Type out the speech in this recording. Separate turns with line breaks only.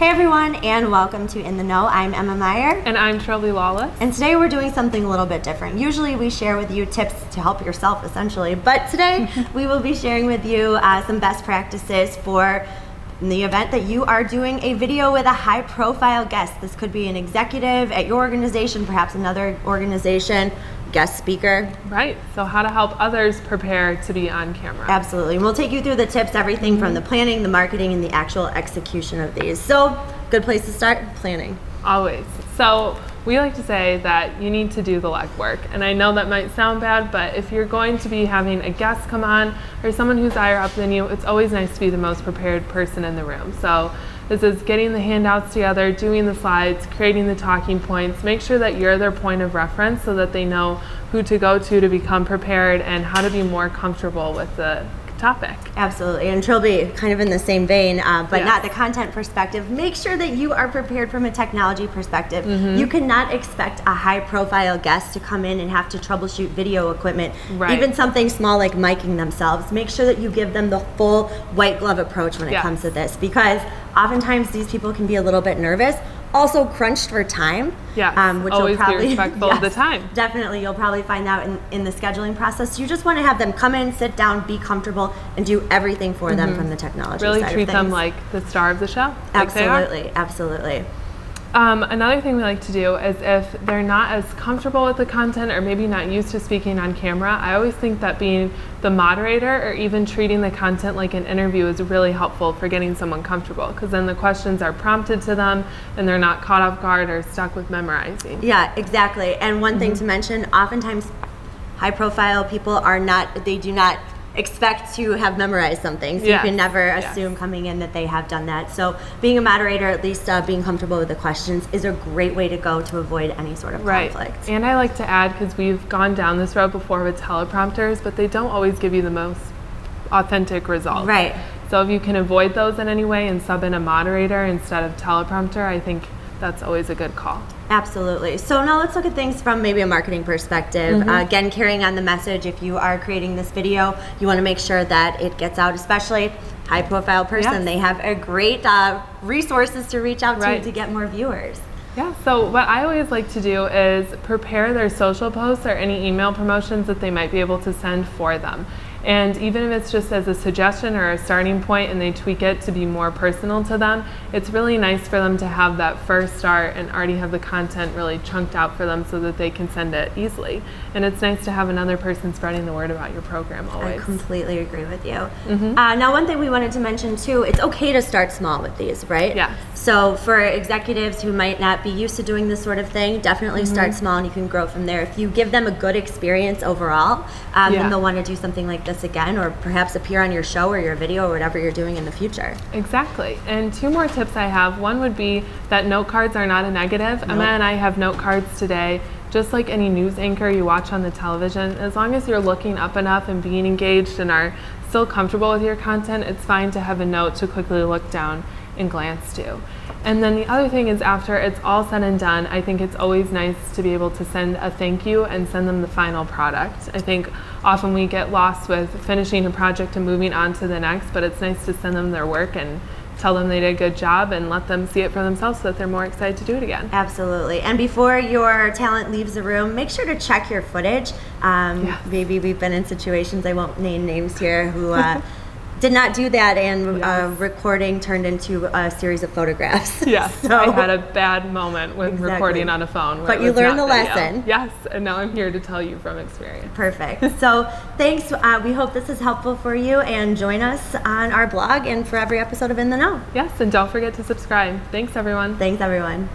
Hey everyone, and welcome to In the Know. I'm Emma Meyer.
And I'm Trilby, Lawless.
And today we're doing something a little bit different. Usually we share with you tips to help yourself, essentially. But today we will be sharing with you some best practices for in the event that you are doing a video with a high-profile guest. This could be an executive at your organization, perhaps another organization, guest speaker.
Right, so how to help others prepare to be on camera.
Absolutely, and we'll take you through the tips, everything from the planning, the marketing, and the actual execution of these. So, good place to start, planning.
Always. So, we like to say that you need to do the legwork, and I know that might sound bad, but if you're going to be having a guest come on or someone who's higher up than you, it's always nice to be the most prepared person in the room. So this is getting the handouts together, doing the slides, creating the talking points. Make sure that you're their point of reference so that they know who to go to become prepared and how to be more comfortable with the topic.
Absolutely, and Trilby, kind of in the same vein, but
Yes.
not the content perspective, make sure that you are prepared from a technology perspective. You cannot expect a high-profile guest to come in and have to troubleshoot video equipment,
Right.
even something small like miking themselves. Make sure that you give them the full white glove approach when it
Yes.
comes to this, because oftentimes these people can be a little bit nervous. Also crunched for time.
Yes,
Which
always
you'll probably
be respectful of the time.
Definitely, you'll probably find out in the scheduling process. You just want to have them come in, sit down, be comfortable, and do everything for them from the technology
Really
side
treat
of
them
things.
like the star of the show. Like they are.
Absolutely, absolutely.
Another thing we like to do is if they're not as comfortable with the content or maybe not used to speaking on camera, I always think that being the moderator or even treating the content like an interview is really helpful for getting someone comfortable, because then the questions are prompted to them and they're not caught off guard or stuck with memorizing.
Yeah, exactly. And one thing to mention, oftentimes high profile people they do not expect to have memorized something, so
Yes.
you can never
Yes.
assume coming in that they have done that. So being a moderator, at least being comfortable with the questions, is a great way to go to avoid any sort of
Right.
conflict.
And I like to add, because we've gone down this road before with teleprompters, but they don't always give you the most authentic results.
Right.
So if you can avoid those in any way and sub in a moderator instead of teleprompter, I think that's always a good call.
Absolutely. So now let's look at things from maybe a marketing perspective. Again, carrying on the message, if you are creating this video, you want to make sure that it gets out, especially high profile person.
Yes.
They have a great resources to reach out
Right.
to get more viewers.
Yeah, so what I always like to do is prepare their social posts or any email promotions that they might be able to send for them. And even if it's just as a suggestion or a starting point and they tweak it to be more personal to them, it's really nice for them to have that first start and already have the content really chunked out for them so that they can send it easily. And it's nice to have another person spreading the word about your program always.
I completely agree with you. Now, one thing we wanted to mention too, it's okay to start small with these, right?
Yes.
So for executives who might not be used to doing this sort of thing, definitely start small and you can grow from there. If you give them a good experience overall, then they'll want to do something like this again, or perhaps appear on your show or your video or whatever you're doing in the future.
Exactly. And two more tips I have. One would be that note cards are not a negative. Emma and I have note cards today. Just like any news anchor you watch on the television, as long as you're looking up enough and being engaged and are still comfortable with your content, it's fine to have a note to quickly look down and glance to. And then the other thing is, after it's all said and done, I think it's always nice to be able to send a thank you and send them the final product. I think often we get lost with finishing a project and moving on to the next, but it's nice to send them their work and tell them they did a good job and let them see it for themselves so that they're more excited to do it again.
Absolutely. And before your talent leaves the room, make sure to check your footage.
Yes.
Maybe we've been in situations, I won't name names here, who did not do that, and recording turned into a series of photographs.
Yes,
So-
I had a bad moment with
Exactly.
recording on a phone.
But
it
you
was
learned
not
the
video.
lesson.
Yes, and now I'm here to tell you from experience.
Perfect. So thanks. We hope this is helpful for you, and join us on our blog and for every episode of In the Know.
Yes, and don't forget to subscribe. Thanks, everyone.
Thanks, everyone.